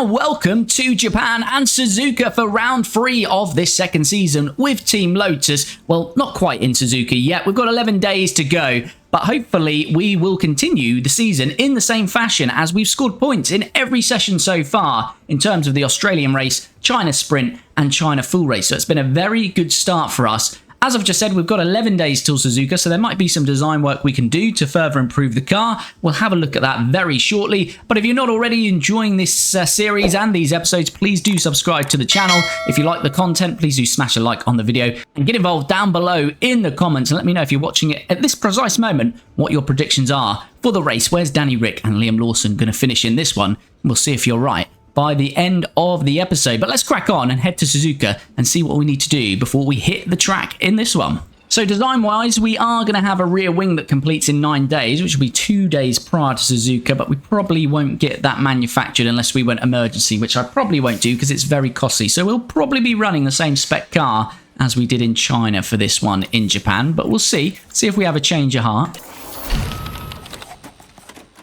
now welcome to Japan and Suzuka for round 3 of this second season with Team Lotus. Well, not quite in Suzuka yet. We've got 11 days to go, but hopefully we will continue the season in the same fashion as we've scored points in every session so far in terms of the Australian race, China Sprint and China Full Race. So it's been a very good start for us. As I've just said, we've got 11 days till Suzuka, so there might be some design work we can do to further improve the car. We'll have a look at that very shortly. But if you're not already enjoying this series and these episodes, please do subscribe to the channel. If you like the content, please do smash a like on the video and get involved down below in the comments and let me know if you're watching it at this precise moment, what your predictions are for the race. Where's Danny Ric and Liam Lawson going to finish in this one? We'll see if you're right by the end of the episode. But let's crack on and head to Suzuka and see what we need to do before we hit the track in this one. So design-wise, we are going to have a rear wing that completes in 9 days, which will be 2 days prior to Suzuka, but we probably won't get that manufactured unless we went emergency, which I probably won't do because it's very costly. So we'll probably be running the same spec car as we did in China for this one in Japan, but we'll see if we have a change of heart.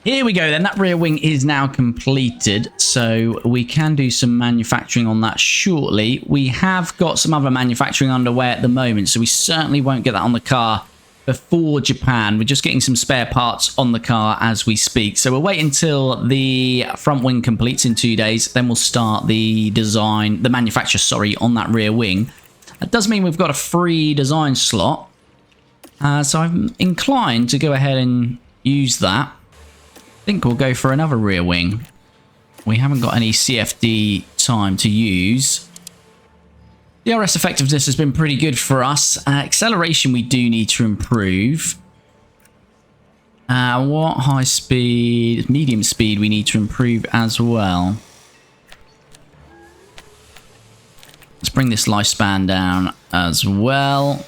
Here we go then, that rear wing is now completed, so we can do some manufacturing on that shortly. We have got some other manufacturing underway at the moment, so we certainly won't get that on the car before Japan. We're just getting some spare parts on the car as we speak. So we'll wait until the front wing completes in 2 days, then we'll start the manufacture, on that rear wing. That does mean we've got a free design slot, so I'm inclined to go ahead and use that. I think we'll go for another rear wing. We haven't got any CFD time to use. DRS effectiveness has been pretty good for us. Acceleration we do need to improve. What high speed, medium speed we need to improve as well. Let's bring this lifespan down as well.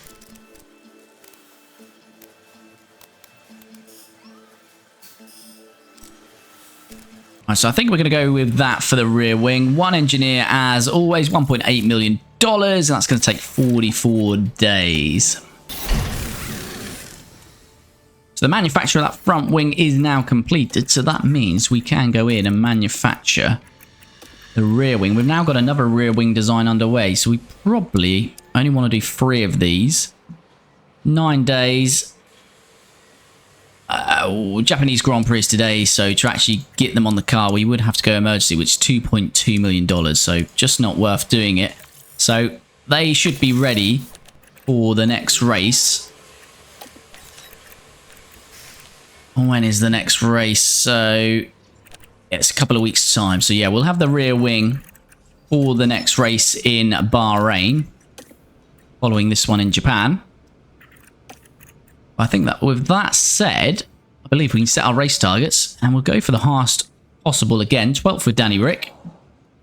So I think we're going to go with that for the rear wing. One engineer as always, $1.8 million, and that's going to take 44 days. So the manufacture of that front wing is now completed, so that means we can go in and manufacture the rear wing. We've now got another rear wing design underway, so we probably only want to do 3 of these. 9 days. Japanese Grand Prix is today, so to actually get them on the car, we would have to go emergency, which is $2.2 million, so just not worth doing it. So they should be ready for the next race. When is the next race? So it's a couple of weeks' time. So yeah, we'll have the rear wing for the next race in Bahrain, following this one in Japan. I think that with that said, I believe we can set our race targets and we'll go for the highest possible again. 12th with Danny Ric,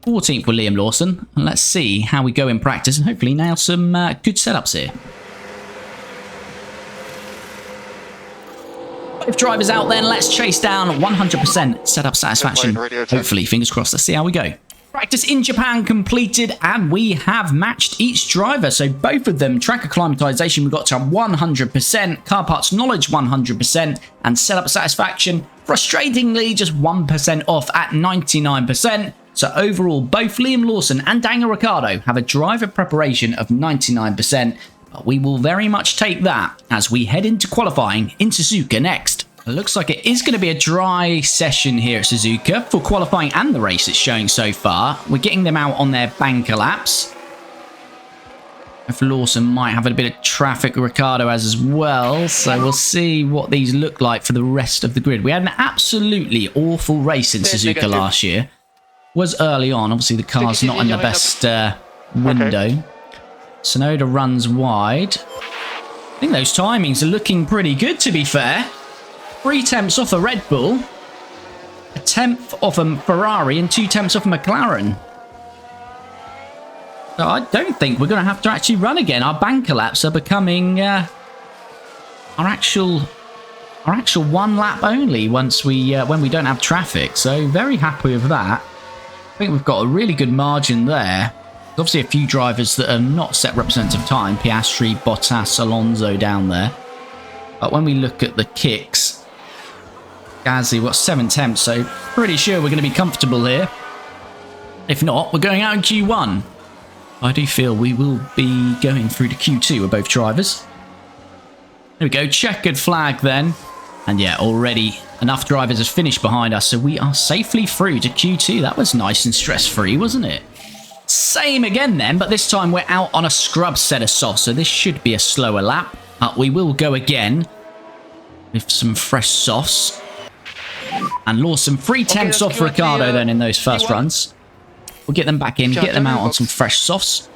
14th with Liam Lawson, and let's see how we go in practice and hopefully nail some good setups here. 5 drivers out then, let's chase down 100% setup satisfaction. Hopefully, fingers crossed, let's see how we go. Practice in Japan completed, and we have matched each driver. So both of them, track acclimatization, we got to 100%, car parts knowledge 100%, and setup satisfaction, frustratingly, just 1% off at 99%. So overall, both Liam Lawson and Daniel Ricciardo have a driver preparation of 99%, but we will very much take that as we head into qualifying in Suzuka next. It looks like it is going to be a dry session here at Suzuka for qualifying and the race it's showing so far. We're getting them out on their banker laps. If Lawson might have a bit of traffic, Ricciardo has as well. So we'll see what these look like for the rest of the grid. We had an absolutely awful race in Suzuka last year. Was early on. Obviously, the car's not in the best window. Tsunoda runs wide. I think those timings are looking pretty good, to be fair. 3 tenths off a Red Bull, a 10th off a Ferrari, and 2 tenths off a McLaren. So I don't think we're going to have to actually run again. Our banker laps are becoming our actual 1 lap only once we when we don't have traffic. So very happy with that. I think we've got a really good margin there. There's obviously a few drivers that are not set representative time. Piastri, Bottas, Alonso down there. But when we look at the kicks, Gasly, what, 7 tenths, so pretty sure we're going to be comfortable here. If not, we're going out in Q1. I do feel we will be going through to Q2 with both drivers. There we go, checkered flag then. And yeah, already enough drivers have finished behind us, so we are safely through to Q2. That was nice and stress-free, wasn't it? Same again then, but this time we're out on a scrub set of softs, so this should be a slower lap. We will go again with some fresh softs. And Lawson, 3/10 off Ricciardo then in those first runs. We'll get them back in, get them out on some fresh softs.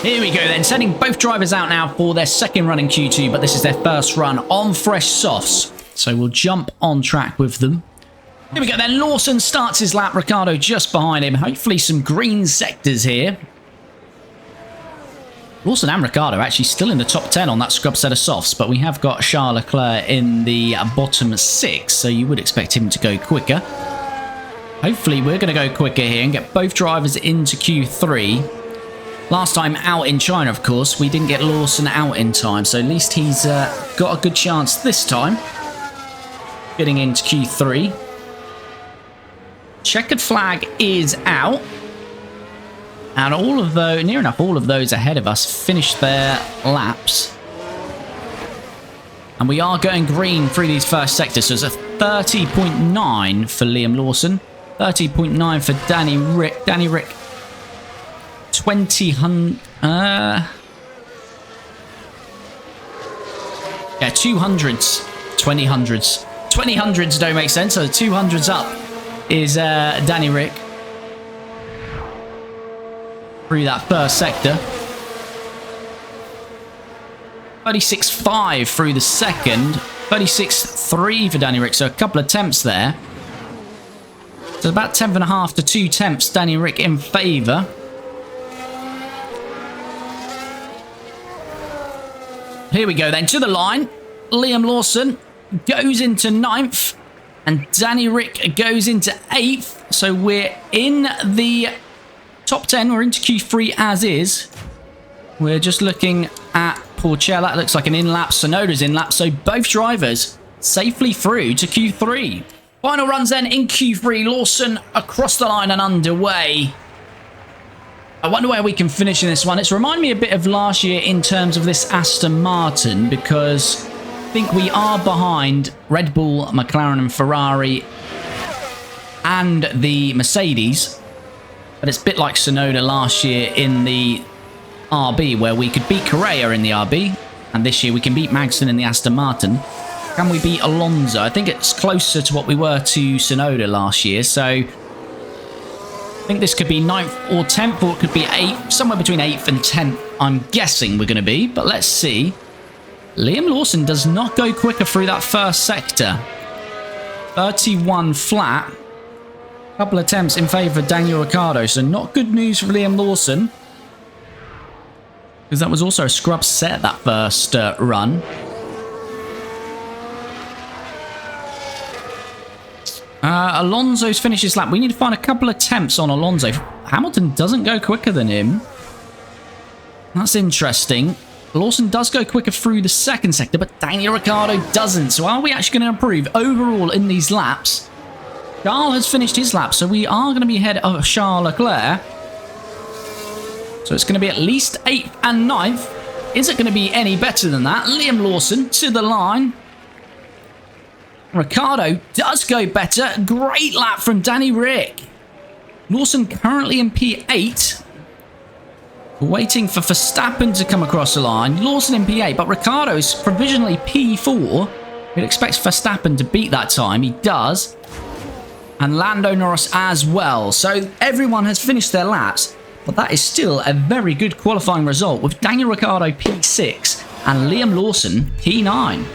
Here we go then, sending both drivers out now for their second run in Q2, but this is their first run on fresh softs. So we'll jump on track with them. Here we go then, Lawson starts his lap, Ricciardo just behind him. Hopefully some green sectors here. Lawson and Ricciardo actually still in the top 10 on that scrub set of softs, but we have got Charles Leclerc in the bottom 6, so you would expect him to go quicker. Hopefully we're going to go quicker here and get both drivers into Q3. Last time out in China, of course, we didn't get Lawson out in time, so at least he's got a good chance this time. Getting into Q3. Checkered flag is out. And all of those, near enough all of those ahead of us finished their laps. And we are going green through these first sectors, so it's a 30.9 for Liam Lawson. 30.9 for Danny Ric. Danny Ric, 200s. Yeah, 200s. 2000s. 2000s don't make sense, so 200s up is Danny Ric. Through that first sector. 36.5 through the second. 36.3 for Danny Ric, so a couple of temps there. So about 10.5 to 2 temps, Danny Ric in favour. Here we go then, to the line. Liam Lawson goes into 9th. And Danny Ric goes into 8th. So we're in the top 10. We're into Q3 as is. We're just looking at Porchella. It looks like an in-lap. Sonoda's in-lap. So both drivers safely through to Q3. Final runs then in Q3. Lawson across the line and underway. I wonder where we can finish in this one. It's reminded me a bit of last year in terms of this Aston Martin, because I think we are behind Red Bull, McLaren and Ferrari and the Mercedes. But it's a bit like Tsunoda last year in the RB, where we could beat Correa in the RB. And this year we can beat Magnussen in the Aston Martin. Can we beat Alonso? I think it's closer to what we were to Tsunoda last year. So I think this could be 9th or 10th, or it could be 8th. Somewhere between 8th and 10th, I'm guessing we're going to be. But let's see. Liam Lawson does not go quicker through that first sector. 31 flat. Couple of attempts in favour of Daniel Ricciardo. So not good news for Liam Lawson. Because that was also a scrub set, that first run. Alonso's finished his lap. We need to find a couple of attempts on Alonso. Hamilton doesn't go quicker than him. That's interesting. Lawson does go quicker through the second sector, but Daniel Ricciardo doesn't. So are we actually going to improve overall in these laps? Charles has finished his lap, so we are going to be ahead of Charles Leclerc. So it's going to be at least 8th and 9th. Is it going to be any better than that? Liam Lawson to the line. Ricciardo does go better. Great lap from Danny Ric. Lawson currently in P8. Waiting for Verstappen to come across the line. Lawson in P8, but Ricciardo's provisionally P4. We'd expect Verstappen to beat that time. He does. And Lando Norris as well. So everyone has finished their laps. But that is still a very good qualifying result with Daniel Ricciardo P6 and Liam Lawson P9.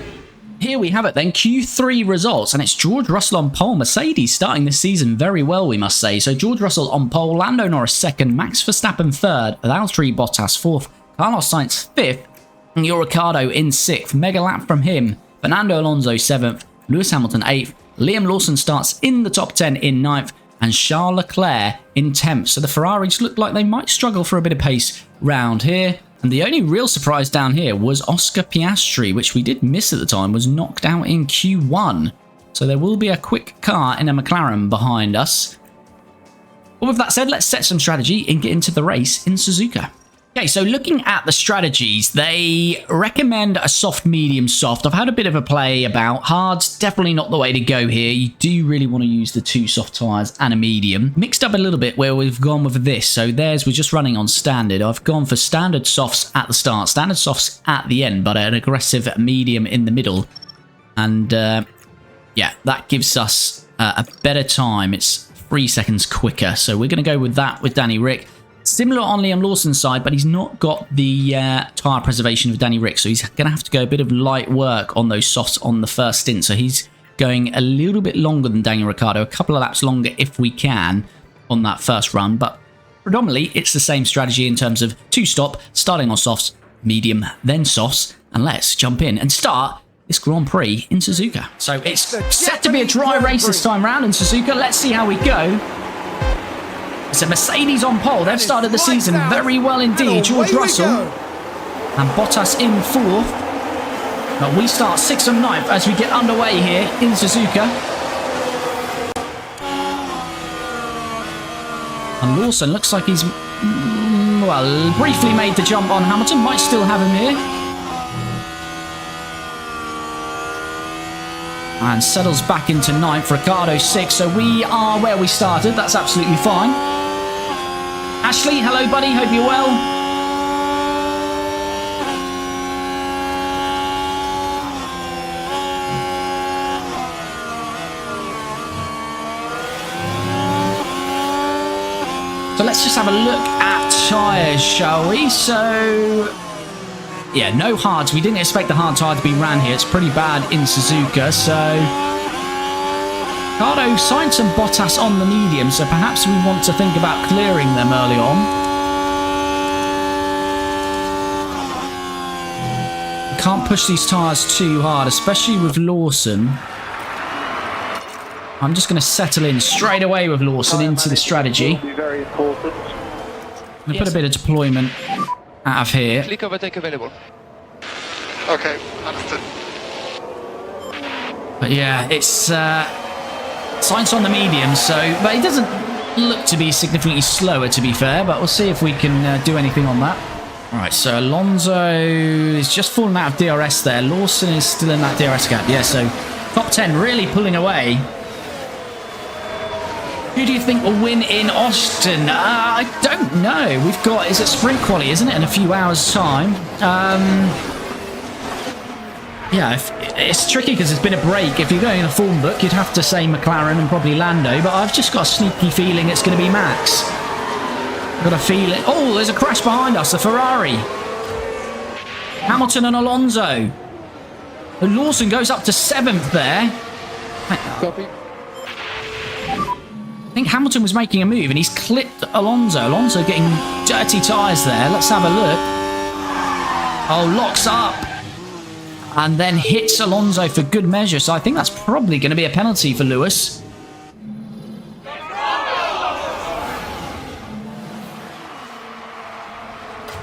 Here we have it then, Q3 results, and it's George Russell on pole. Mercedes starting this season very well, we must say. So George Russell on pole, Lando Norris second, Max Verstappen third, Valtteri Bottas fourth, Carlos Sainz fifth, and Ricciardo in sixth. Mega lap from him. Fernando Alonso seventh, Lewis Hamilton eighth, Liam Lawson starts in the top 10 in ninth, and Charles Leclerc in 10th. So the Ferraris look like they might struggle for a bit of pace round here. And the only real surprise down here was Oscar Piastri, which we did miss at the time, was knocked out in Q1. So there will be a quick car in a McLaren behind us. But with that said, let's set some strategy and get into the race in Suzuka. Okay, so looking at the strategies, they recommend a soft, medium, soft. I've had a bit of a play about hard's definitely not the way to go here. You do really want to use the 2 soft tyres and a medium. Mixed up a little bit where we've gone with this. So we're just running on standard. I've gone for standard softs at the start, standard softs at the end, but an aggressive medium in the middle. And yeah, that gives us a better time. It's 3 seconds quicker. So we're going to go with that with Danny Ric. Similar on Liam Lawson's side, but he's not got the tyre preservation of Danny Ric, so he's going to have to go a bit of light work on those softs on the first stint. So he's going a little bit longer than Daniel Ricciardo, a couple of laps longer if we can on that first run. But predominantly, it's the same strategy in terms of 2 stop, starting on softs, medium, then softs. And let's jump in and start this Grand Prix in Suzuka. So it's set to be a dry race this time round in Suzuka. Let's see how we go. It's a Mercedes on pole. They've started the season very well indeed. George Russell and Bottas in 4th. But we start 6th and 9th as we get underway here in Suzuka. And Lawson looks like he's, well, briefly made the jump on Hamilton. Might still have him here. And settles back into 9th. Ricciardo 6th. So we are where we started. That's absolutely fine. Ashley, hello buddy, hope you're well. So let's just have a look at tyres, shall we? So, yeah, no hards. We didn't expect the hard tyre to be ran here. It's pretty bad in Suzuka, so Ricciardo, Sainz and Bottas on the medium, so perhaps we want to think about clearing them early on. We can't push these tyres too hard, especially with Lawson. I'm just going to settle in straight away with Lawson into the strategy. I'm going to put a bit of deployment out of here. Click overtake available. Okay, understood. But yeah, it's Sainz on the medium, so but it doesn't look to be significantly slower, to be fair, but we'll see if we can do anything on that. All right, so Alonso is just fallen out of DRS there. Lawson is still in that DRS gap. Yeah, so top 10 really pulling away. Who do you think will win in Austin? I don't know. We've got, is it sprint quali, isn't it, in a few hours' time? Yeah, it's tricky because it's been a break. If you're going in a form book, you'd have to say McLaren and probably Lando, but I've just got a sneaky feeling it's going to be Max. I've got a feeling. Oh, there's a crash behind us, a Ferrari. Hamilton and Alonso. And Lawson goes up to 7th there. Copy. I think Hamilton was making a move and he's clipped Alonso. Alonso getting dirty tyres there. Let's have a look. Oh, locks up. And then hits Alonso for good measure. So I think that's probably going to be a penalty for Lewis.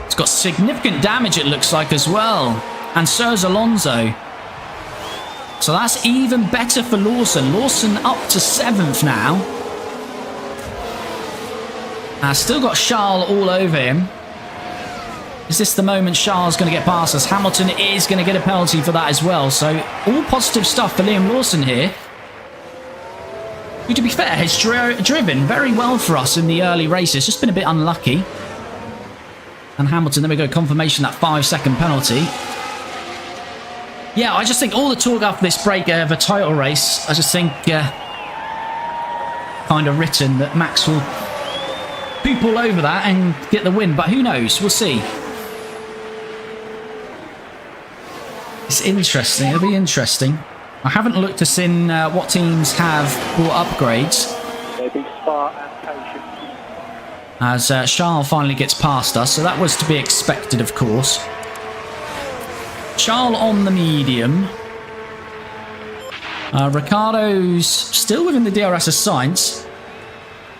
It's got significant damage, it looks like, as well. And so is Alonso. So that's even better for Lawson. Lawson up to 7th now. Still got Charles all over him. Is this the moment Charles is going to get past us? Hamilton is going to get a penalty for that as well. So all positive stuff for Liam Lawson here. Who, to be fair, has driven very well for us in the early races. Just been a bit unlucky. And Hamilton, there we go, confirmation that 5-second penalty. Yeah, I just think all the talk after this break of a title race, I just think kind of written that Max will poop all over that and get the win. But who knows? We'll see. It's interesting. It'll be interesting. I haven't looked to see what teams have brought upgrades. Maybe Spa and Patience. As Charles finally gets past us, so that was to be expected, of course. Charles on the medium. Ricciardo's still within the DRS of Sainz.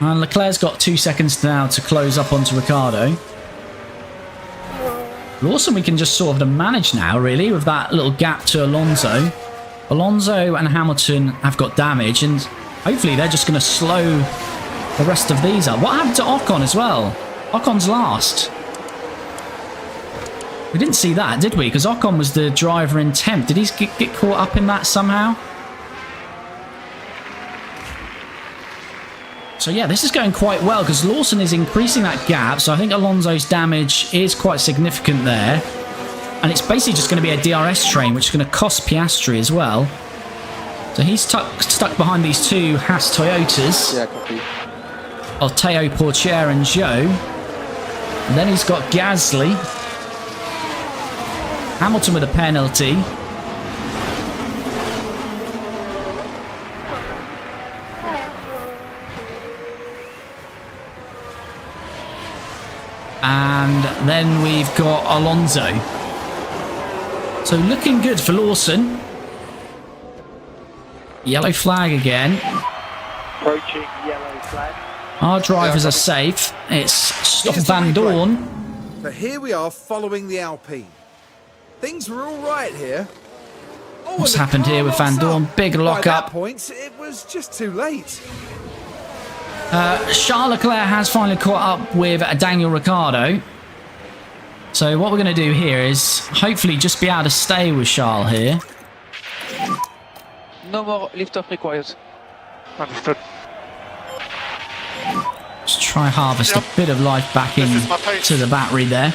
And Leclerc's got 2 seconds now to close up onto Ricciardo. Lawson we can just sort of manage now, really, with that little gap to Alonso. Alonso and Hamilton have got damage, and hopefully they're just going to slow the rest of these are. What happened to Ocon as well? Ocon's last. We didn't see that, did we? Because Ocon was the driver in 10th. Did he get caught up in that somehow? So yeah, this is going quite well because Lawson is increasing that gap. So I think Alonso's damage is quite significant there. And it's basically just going to be a DRS train, which is going to cost Piastri as well. So he's stuck behind these two Haas Toyotas. Yeah, copy. Of Teo Porcher and Zhou. And then he's got Gasly. Hamilton with a penalty. And then we've got Alonso. So looking good for Lawson. Yellow flag again. Approaching yellow flag. Our drivers are safe. It's Stoff Van Dorn. But here we are following the Alpine. Things were all right here. Oh, What's happened here with Van Dorn? Big lock By up. that point, it was just too late. Charles Leclerc has finally caught up with Daniel Ricciardo. So what we're going to do here is hopefully just be able to stay with Charles here. No more lift-off required. Understood. Just try harvest a bit of life back This is my pace. into the battery there.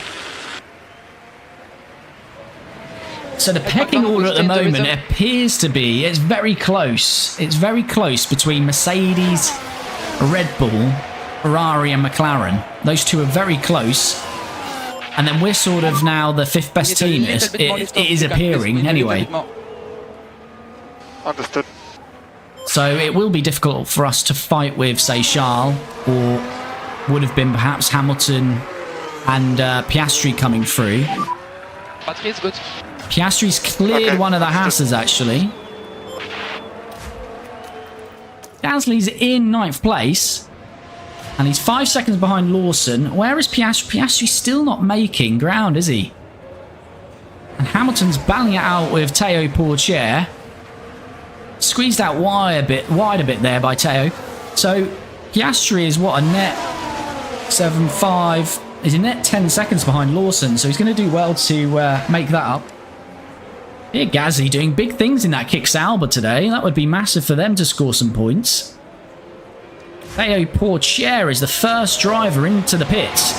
So the pecking order at the moment appears to be, it's very close. It's very close between Mercedes, Red Bull, Ferrari and McLaren. Those two are very close. And then we're sort of now the fifth best team. It is appearing anyway. Understood. So it will be difficult for us to fight with, say, Charles, or would have been perhaps Hamilton and Piastri coming through. Battery is good. Piastri's cleared one of the Haas's, actually. Gasly's in 9th place. And he's 5 seconds behind Lawson. Where is Piastri? Piastri's still not making ground, is he? And Hamilton's battling it out with Teo Porcher. Squeezed out wide a bit there by Teo. So Piastri is what, a net 7.5. He's a net 10 seconds behind Lawson. So he's going to do well to make that up. Here, Gasly doing big things in that kick Sauber today. That would be massive for them to score some points. Teo Porcher is the first driver into the pits.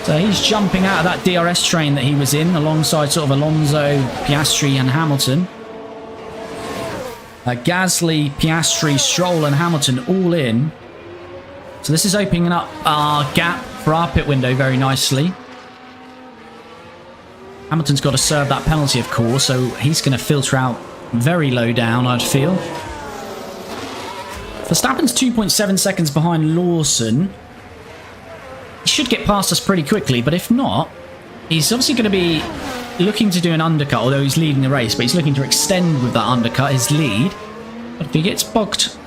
So he's jumping out of that DRS train that he was in alongside sort of Alonso, Piastri and Hamilton. Gasly, Piastri, Stroll and Hamilton all in. So this is opening up our gap for our pit window very nicely. Hamilton's got to serve that penalty, of course, so he's going to filter out very low down, I'd feel. Verstappen's 2.7 seconds behind Lawson. He should get past us pretty quickly, but if not, he's obviously going to be looking to do an undercut, although he's leading the race, but he's looking to extend with that undercut his lead. But if he gets bogged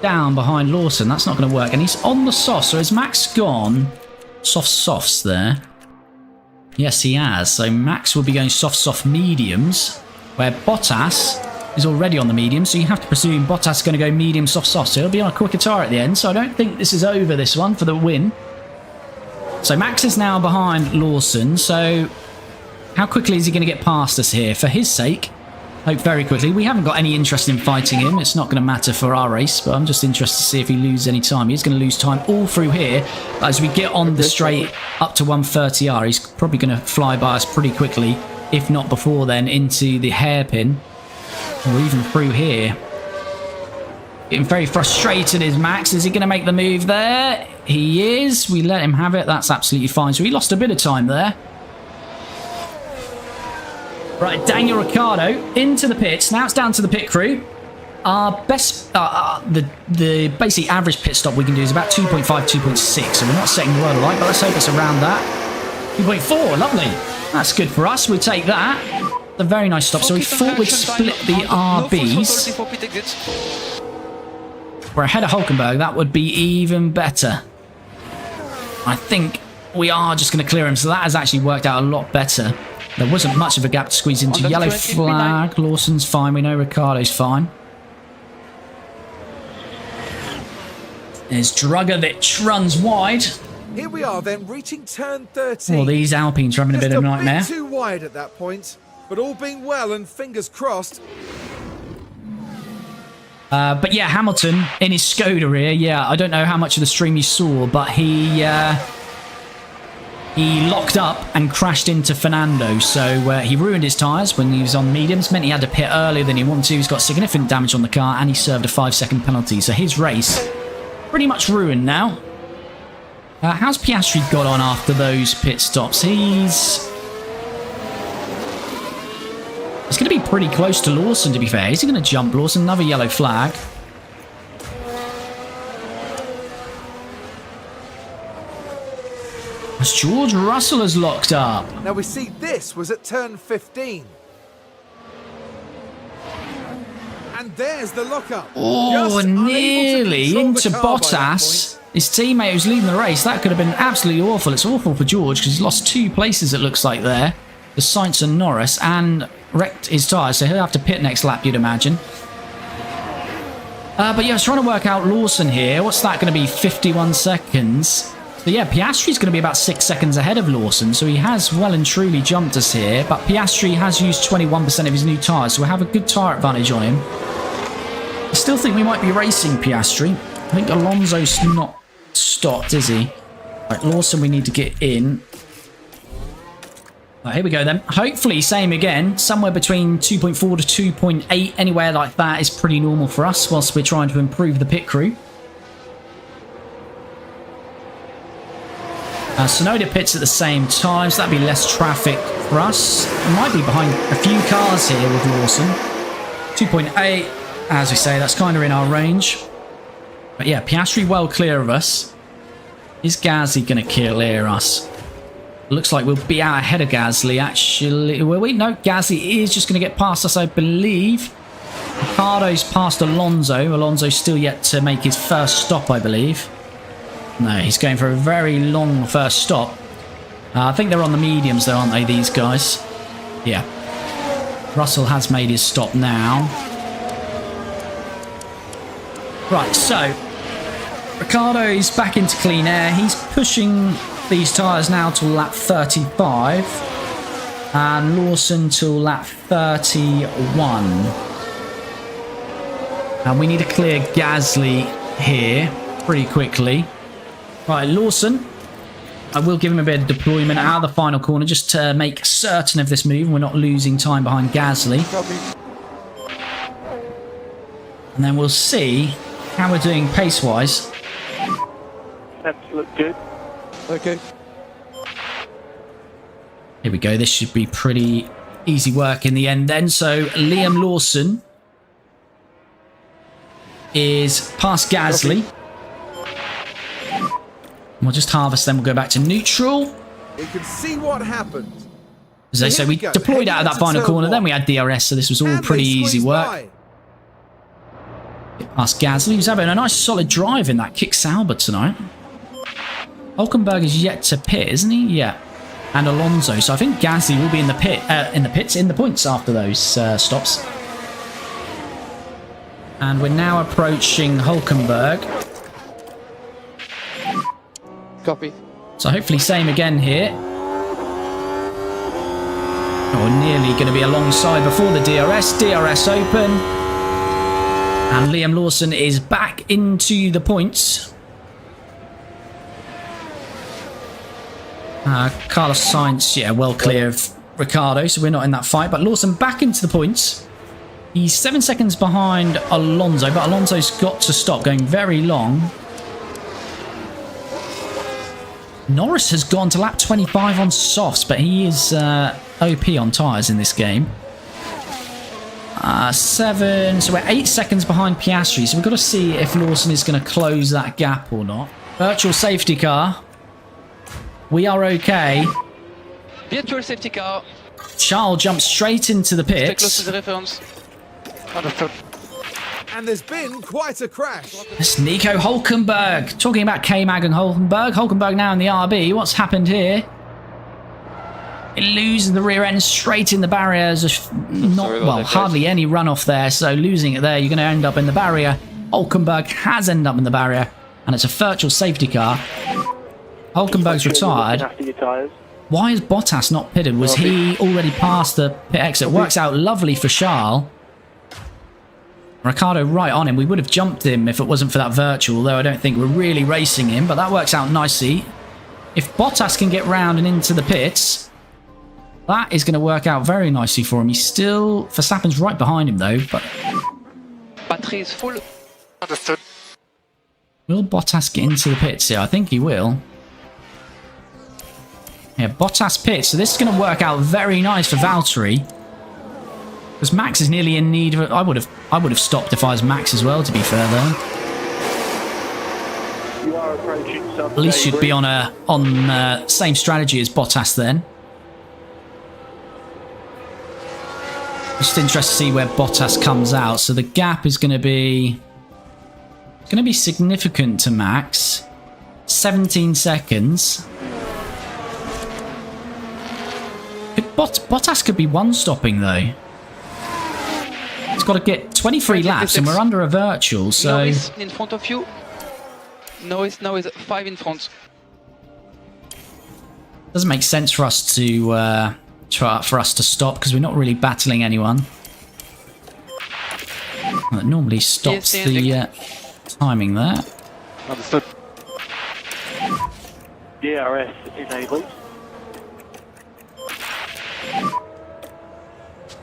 down behind Lawson, that's not going to work. And he's on the softs, so has Max gone softs there? Yes, he has. So Max will be going soft mediums, where Bottas is already on the medium, so you have to presume Bottas is going to go medium, soft. So he'll be on a quicker tyre at the end. So I don't think this is over, this one, for the win. So Max is now behind Lawson. So how quickly is he going to get past us here? For his sake, hope very quickly. We haven't got any interest in fighting him. It's not going to matter for our race, but I'm just interested to see if he loses any time. He's going to lose time all through here. But as we get on the straight up to 130R, he's probably going to fly by us pretty quickly, if not before then, into the hairpin, or even through here. Getting very frustrated is Max. Is he going to make the move there? He is. We let him have it. That's absolutely fine. So he lost a bit of time there. Right, Daniel Ricciardo into the pits. Now it's down to the pit crew. Our best, the basic average pit stop we can do is about 2.5, 2.6. So we're not setting the world alight, but let's hope it's around that. 2.4, lovely. That's good for us. We'll take that. A very nice stop. So we thought we'd split the RBs. We're ahead of Hulkenberg. That would be even better. I think we are just going to clear him. So that has actually worked out a lot better. There wasn't much of a gap to squeeze into. Yellow flag. Lawson's fine. We know Ricciardo's fine. There's Drugovic runs wide. Here we are then, reaching turn 13. Well, these Alpines are having a bit of a nightmare. Bit too wide at that point, but all being well and fingers crossed. But yeah, Hamilton in his Skoda here. Yeah, I don't know how much of the stream you saw, but he locked up and crashed into Fernando. So he ruined his tyres when he was on mediums. Meant he had to pit earlier than he wanted to. He's got significant damage on the car, and he served a 5-second penalty. So his race pretty much ruined now. How's Piastri got on after those pit stops? He's going to be pretty close to Lawson, to be fair. Is he going to jump Lawson? Another yellow flag. As George Russell has locked up. Now we see this was at turn 15. And there's the lockup. Oh, nearly into Bottas. His teammate who's leading the race. That could have been absolutely awful. It's awful for George because he's lost 2 places, it looks like, there. The Sainz and Norris, and wrecked his tyres, so he'll have to pit next lap, you'd imagine. But yeah, I was trying to work out Lawson here. What's that going to be? 51 seconds. So yeah, Piastri's going to be about 6 seconds ahead of Lawson, so he has well and truly jumped us here. But Piastri has used 21% of his new tyres, so we'll have a good tyre advantage on him. I still think we might be racing Piastri. I think Alonso's not stopped, is he? Right, Lawson, we need to get in. Right, here we go then. Hopefully, same again. Somewhere between 2.4 to 2.8, anywhere like that is pretty normal for us whilst we're trying to improve the pit crew. Sonoda pits at the same time, so that'd be less traffic for us. We might be behind a few cars here with Lawson. 2.8, as we say, that's kind of in our range. But yeah, Piastri well clear of us. Is Gasly going to clear us? Looks like we'll be out ahead of Gasly, actually. Will we? No, Gasly is just going to get past us, I believe. Ricciardo's passed Alonso. Alonso's still yet to make his first stop, I believe. No, he's going for a very long first stop. I think they're on the mediums, though, aren't they, these guys? Yeah. Russell has made his stop now. Right, so Ricciardo's back into clean air. He's pushing these tyres now till lap 35. And Lawson till lap 31. And we need to clear Gasly here pretty quickly. Right, Lawson. I will give him a bit of deployment out of the final corner just to make certain of this move and we're not losing time behind Gasly. And then we'll see how we're doing pace-wise. Temps look good. Okay. Here we go. This should be pretty easy work in the end then. So Liam Lawson is past Gasly. We'll just harvest them. We'll go back to neutral. You can see what happened. As I say, we deployed out of that final corner. Then we had DRS, so this was all pretty easy work. Past Gasly, who's having a nice solid drive in that kick Sauber tonight. Hulkenberg is yet to pit, isn't he? Yeah. And Alonso. So I think Gasly will be in the points after those stops. And we're now approaching Hulkenberg. Copy. So hopefully same again here. Or nearly going to be alongside before the DRS. DRS open. And Liam Lawson is back into the points. Carlos Sainz, yeah, well clear of Ricciardo, so we're not in that fight. But Lawson back into the points. He's 7 seconds behind Alonso, but Alonso's got to stop going very long. Norris has gone to lap 25 on softs, but he is OP on tyres in this game. 7, so we're 8 seconds behind Piastri, so we've got to see if Lawson is going to close that gap or not. Virtual safety car. We are okay. Virtual safety car. Charles jumps straight into the Stay close pits. to the reference. Understood. And there's been quite a crash. It's Nico Hulkenberg. Talking about K-Mag and Hulkenberg. Hulkenberg now in the RB. What's happened here? It loses the rear end straight in the barrier. There's hardly any runoff there. So losing it there, you're going to end up in the barrier. Hulkenberg has ended up in the barrier. and it's a virtual safety car. Hulkenberg's retired. After your tyres. Why is Bottas not pitted? Was he already past the pit exit? Works out lovely for Charles. Ricciardo right on him. We would have jumped him if it wasn't for that virtual, though I don't think we're really racing him, but that works out nicely. If Bottas can get round and into the pits, that is going to work out very nicely for him. He's still... Verstappen's right behind him, though, but... Battery is full. Understood. Will Bottas get into the pits here? I think he will. Yeah, Bottas pits. So this is going to work out very nice for Valtteri. Because Max is nearly in need of... I would have stopped if I was Max as well, to be fair, though. You are approaching some. At least you'd be on same strategy as Bottas then. Just interested to see where Bottas comes out. So the gap is going to be... It's going to be significant to Max. 17 seconds. Bottas could be one-stopping, though. He's got to get 23 laps, and we're under a virtual, so... Norris in front of you. Norris now is 5 in front. Doesn't make sense for us to stop, because we're not really battling anyone. That normally stops the timing there. Understood. DRS enabled.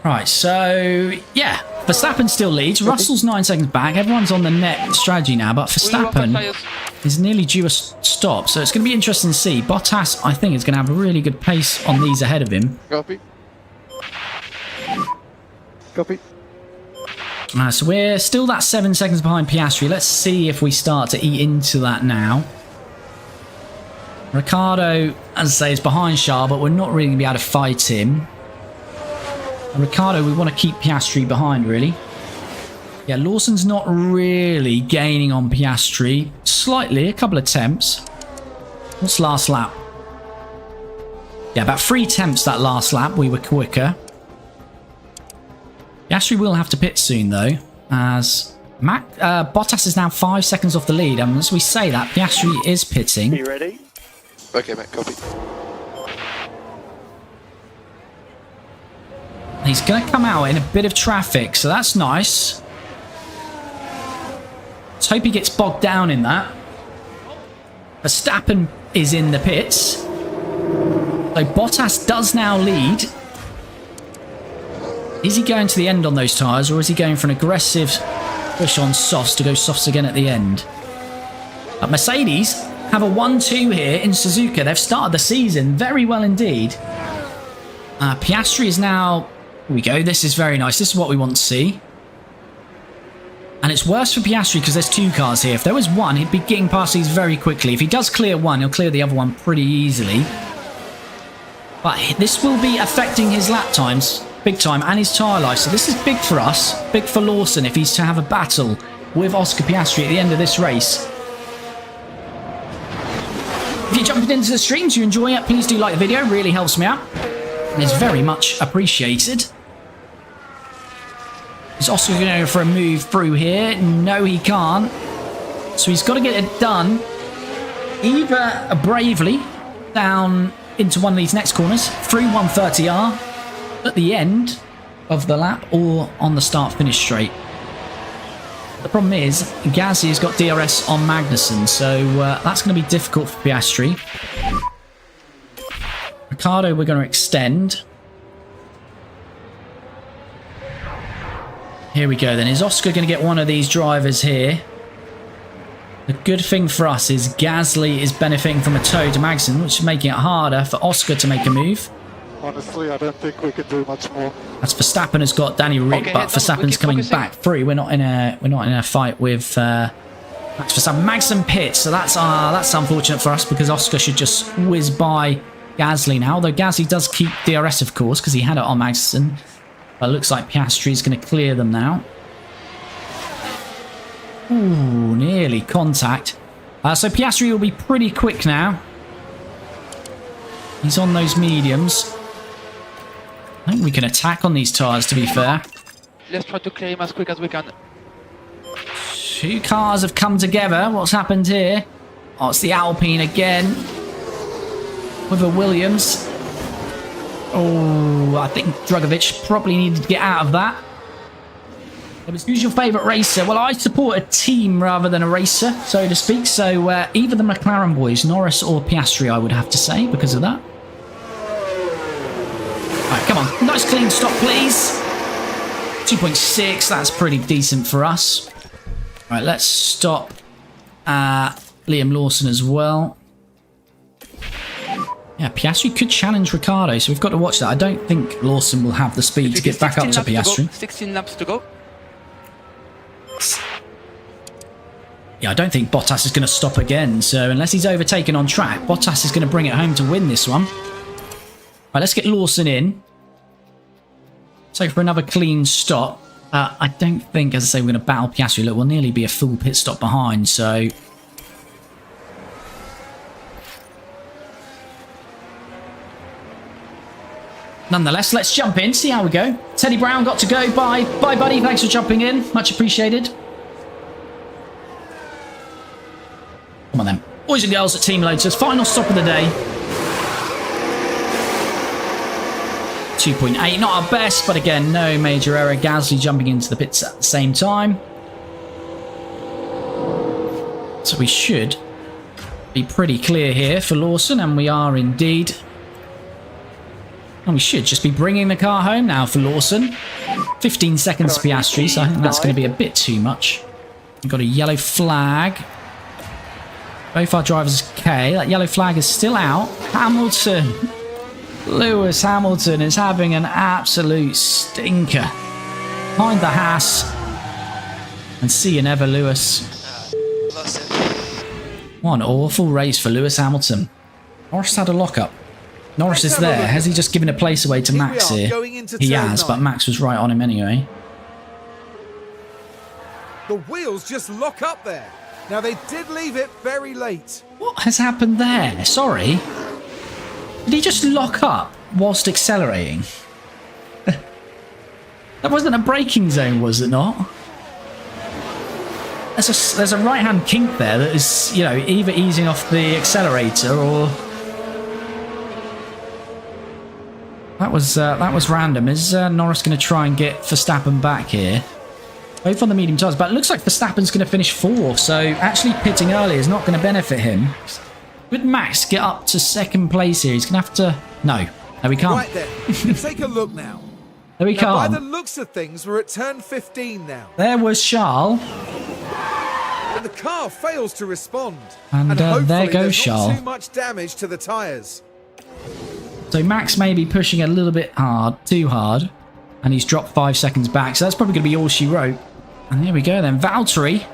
Right, so, yeah. Verstappen still leads. Russell's 9 seconds back. Everyone's on the net strategy now, but Verstappen is nearly due a stop. So it's going to be interesting to see. Bottas, I think, is going to have a really good pace on these ahead of him. Copy. Copy. So we're still that 7 seconds behind Piastri. Let's see if we start to eat into that now. Ricciardo, as I say, is behind Charles, but we're not really going to be able to fight him. Ricciardo, we want to keep Piastri behind, really. Yeah, Lawson's not really gaining on Piastri. Slightly, a couple of attempts. What's last lap? Yeah, about 3 attempts that last lap. We were quicker. Piastri will have to pit soon, though, as Bottas is now 5 seconds off the lead. And as we say that, Piastri is pitting. You ready? Okay, mate, copy. He's going to come out in a bit of traffic, so that's nice. Let's hope he gets bogged down in that. Verstappen is in the pits. So Bottas does now lead. Is he going to the end on those tyres, or is he going for an aggressive push on softs to go softs again at the end? But Mercedes have a 1-2 here in Suzuka. They've started the season very well indeed. Piastri is now... Here we go. This is very nice. This is what we want to see. And it's worse for Piastri because there's 2 cars here. If there was 1, he'd be getting past these very quickly. If he does clear 1, he'll clear the other one pretty easily. But this will be affecting his lap times big time and his tyre life. So this is big for us. Big for Lawson if he's to have a battle with Oscar Piastri at the end of this race. If you're jumping into the streams, you enjoy it, please do like the video. It really helps me out. And it's very much appreciated. Is Oscar going to go for a move through here? No, he can't. So he's got to get it done either bravely down into one of these next corners through 130R at the end of the lap or on the start-finish straight. The problem is Gasly has got DRS on Magnussen, so that's going to be difficult for Piastri. Ricciardo we're going to extend. Here we go then. Is Oscar going to get one of these drivers here? The good thing for us is Gasly is benefiting from a toe to Magnussen, which is making it harder for Oscar to make a move. Honestly, I don't think we can do much more. That's Verstappen has got Danny Ric, Okay, but Verstappen's coming focusing. back through. We're not in a fight with Max Verstappen. Magnussen pits, so that's unfortunate for us because Oscar should just whiz by Gasly now. Although Gasly does keep DRS, of course, because he had it on Magnussen. But it looks like Piastri is going to clear them now. Ooh, nearly contact. So Piastri will be pretty quick now. He's on those mediums. I think we can attack on these tyres, to be fair. Let's try to clear him as quick as we can. Two cars have come together. What's happened here? Oh, it's the Alpine again. With a Williams. Oh, I think Drugovich probably needed to get out of that. It was, who's your favourite racer? Well, I support a team rather than a racer, so to speak. So either the McLaren boys, Norris or Piastri, I would have to say, because of that. Right, come on. Nice clean stop, please. 2.6. That's pretty decent for us. Right, let's stop Liam Lawson as well. Yeah, Piastri could challenge Ricciardo, so we've got to watch that. I don't think Lawson will have the speed to get back up to Piastri. 16 laps to go. Yeah, I don't think Bottas is going to stop again, so unless he's overtaken on track, Bottas is going to bring it home to win this one. Right, let's get Lawson in. So for another clean stop. I don't think, as I say, we're going to battle Piastri. Look, we'll nearly be a full pit stop behind, so... Nonetheless, let's jump in, see how we go. Teddy Brown got to go. Bye, buddy. Thanks for jumping in. Much appreciated. Come on, then. Boys and girls at Team Lotus. Final stop of the day. 2.8. Not our best, but again, no major error. Gasly jumping into the pits at the same time. So we should be pretty clear here for Lawson, and we are indeed. And we should just be bringing the car home now for Lawson. 15 seconds Piastri, so I think that's going to be a bit too much. We've got a yellow flag. Both our drivers okay. That yellow flag is still out. Hamilton. Lewis Hamilton is having an absolute stinker. Behind the Haas. And see you never, Lewis. What an awful race for Lewis Hamilton. Norris had a lockup. Norris is there. Has he just given a place away to Max here? He has, but Max was right on him anyway. The wheels just lock up there. Now, they did leave it very late. What has happened there? Sorry. Did he just lock up whilst accelerating? That wasn't a braking zone, was it not? There's a right-hand kink there that is, you know, either easing off the accelerator or... That was random. Is Norris going to try and get Verstappen back here? Both on the medium tyres, but it looks like Verstappen's going to finish fourth, so actually pitting early is not going to benefit him. Would Max get up to second place here? He's going to have to... No. No, we can't. Right then, take a look now. No, we can't. By the looks of things, we're at turn 15 now. There was Charles. And the car fails to respond. And there goes Charles. Not too much damage to the tyres. So Max may be pushing a little bit hard, too hard, and he's dropped 5 seconds back. So that's probably going to be all she wrote. And here we go then. Valtteri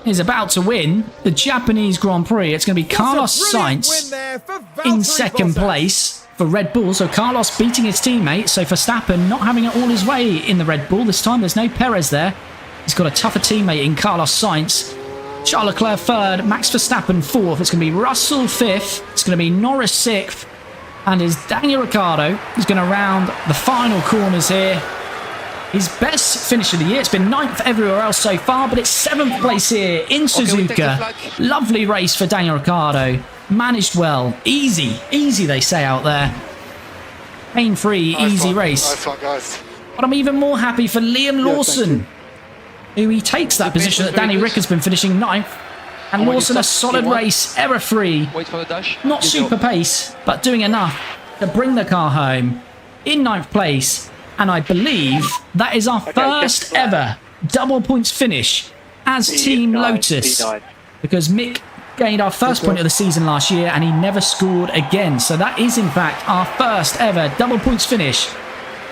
is about to win the Japanese Grand Prix. It's going to be Carlos Sainz in second place for Red Bull. So Carlos beating his teammate. So Verstappen not having it all his way in the Red Bull this time. There's no Perez there. He's got a tougher teammate in Carlos Sainz. Charles Leclerc third, Max Verstappen fourth. It's going to be Russell fifth. It's going to be Norris sixth. And is Danny Ricciardo who's going to round the final corners here. His best finish of the year. It's been 9th everywhere else so far, but it's 7th place here in Suzuka. Lovely race for Danny Ricciardo. Managed well. Easy. Easy, they say out there. Pain-free, easy race. Nice one, guys. But I'm even more happy for Liam Lawson, who he takes that position that Danny Ric has been finishing 9th. And Lawson, a solid race, error-free. Wait for the dash. Not super pace, but doing enough to bring the car home in 9th place. And I believe that is our first ever double points finish as Team Lotus. Because Mick gained our first point of the season last year and he never scored again. So that is in fact our first ever double points finish.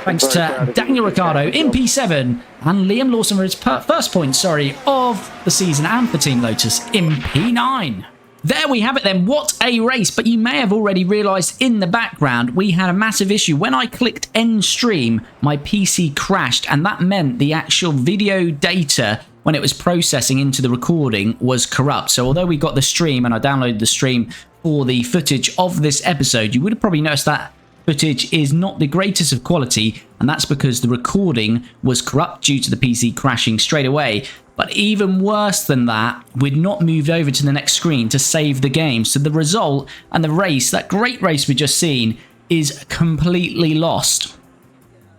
Thanks to Daniel Ricciardo in P7 and Liam Lawson for his first point, of the season and for Team Lotus in P9. There we have it then. What a race. But you may have already realised in the background we had a massive issue. When I clicked end stream, my PC crashed and that meant the actual video data when it was processing into the recording was corrupt. So although we got the stream and I downloaded the stream for the footage of this episode, you would have probably noticed that footage is not the greatest of quality, and that's because the recording was corrupt due to the PC crashing straight away. But even worse than that, we'd not moved over to the next screen to save the game. So the result and the race, that great race we just seen, is completely lost.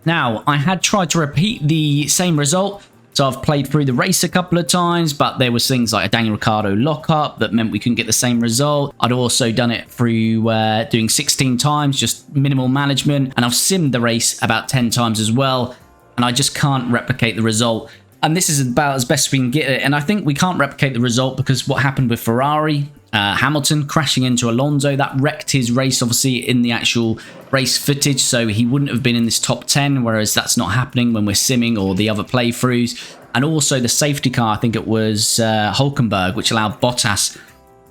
Now, I had tried to repeat the same result. So I've played through the race a couple of times, but there was things like a Danny Ricciardo lockup that meant we couldn't get the same result. I'd also done it through doing 16 times, just minimal management. And I've simmed the race about 10 times as well. And I just can't replicate the result. And this is about as best we can get it. And I think we can't replicate the result because what happened with Ferrari, Hamilton crashing into Alonso, that wrecked his race, obviously, in the actual race footage. So he wouldn't have been in this top 10, whereas that's not happening when we're simming or the other playthroughs. And also the safety car, I think it was Hulkenberg, which allowed Bottas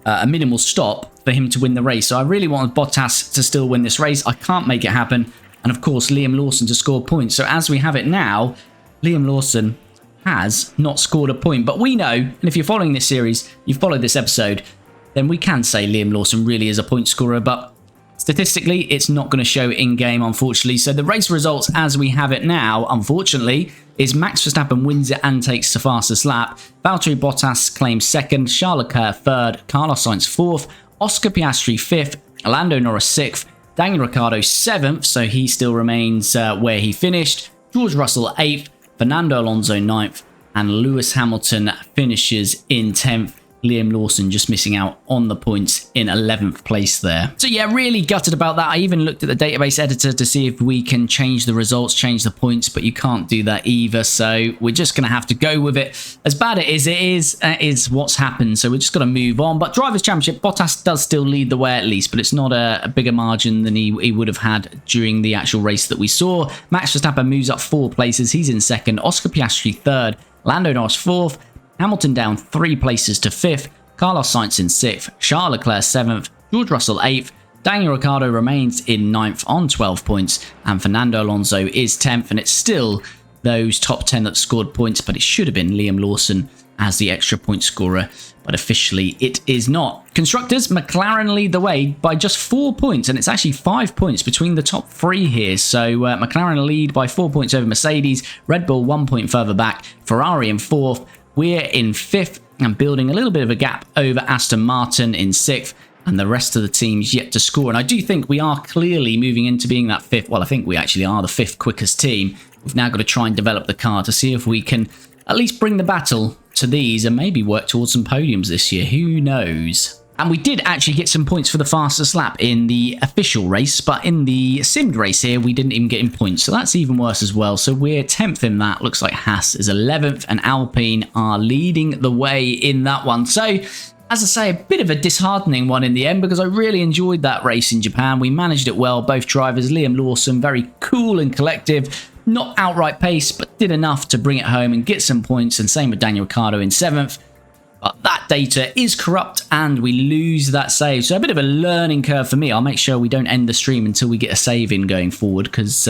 a minimal stop for him to win the race. So I really wanted Bottas to still win this race. I can't make it happen. And of course, Liam Lawson to score points. So as we have it now, Liam Lawson has not scored a point. But we know, and if you're following this series, you've followed this episode, then we can say Liam Lawson really is a point scorer. But statistically, it's not going to show in-game, unfortunately. So the race results as we have it now, unfortunately, is Max Verstappen wins it and takes the fastest lap. Valtteri Bottas claims second, Charles Leclerc third, Carlos Sainz fourth, Oscar Piastri fifth, Lando Norris sixth, Danny Ricciardo seventh, so he still remains where he finished, George Russell eighth, Fernando Alonso ninth, and Lewis Hamilton finishes in 10th. Liam Lawson just missing out on the points in 11th place there. So yeah, really gutted about that. I even looked at the database editor to see if we can change the results, change the points, but you can't do that either. So we're just going to have to go with it. As bad it is what's happened. So we're just going to move on. But Drivers' Championship, Bottas does still lead the way at least, but it's not a bigger margin than he would have had during the actual race that we saw. Max Verstappen moves up 4 places. He's in second. Oscar Piastri third. Lando Norris fourth. Hamilton down 3 places to 5th, Carlos Sainz in 6th, Charles Leclerc 7th, George Russell 8th, Daniel Ricciardo remains in 9th on 12 points, and Fernando Alonso is 10th, and it's still those top 10 that scored points, but it should have been Liam Lawson as the extra point scorer, but officially it is not. Constructors, McLaren lead the way by just 4 points, and it's actually 5 points between the top 3 here. So McLaren lead by 4 points over Mercedes, Red Bull 1 point further back, Ferrari in 4th, we're in 5th and building a little bit of a gap over Aston Martin in 6th, and the rest of the teams yet to score. And I do think we are clearly moving into being that 5th. Well, I think we actually are the 5th quickest team. We've now got to try and develop the car to see if we can at least bring the battle to these and maybe work towards some podiums this year. Who knows? And we did actually get some points for the fastest lap in the official race, but in the simmed race here, we didn't even get in points. So that's even worse as well. So we're 10th in that. Looks like Haas is 11th and Alpine are leading the way in that one. So, as I say, a bit of a disheartening one in the end because I really enjoyed that race in Japan. We managed it well. Both drivers, Liam Lawson, very cool and collective. Not outright pace, but did enough to bring it home and get some points. And same with Daniel Ricciardo in 7th. But that data is corrupt and we lose that save. So a bit of a learning curve for me. I'll make sure we don't end the stream until we get a save in going forward because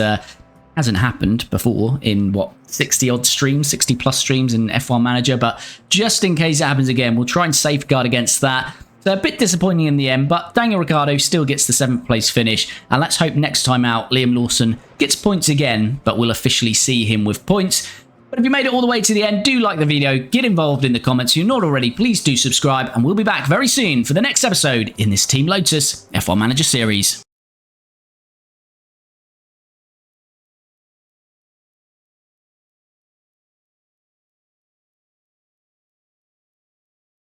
hasn't happened before in, 60-odd streams, 60-plus streams in F1 Manager. But just in case it happens again, we'll try and safeguard against that. So a bit disappointing in the end, but Daniel Ricciardo still gets the 7th place finish. And let's hope next time out, Liam Lawson gets points again, but we'll officially see him with points. But if you made it all the way to the end, do like the video, get involved in the comments. If you're not already, please do subscribe, and we'll be back very soon for the next episode in this Team Lotus F1 Manager series.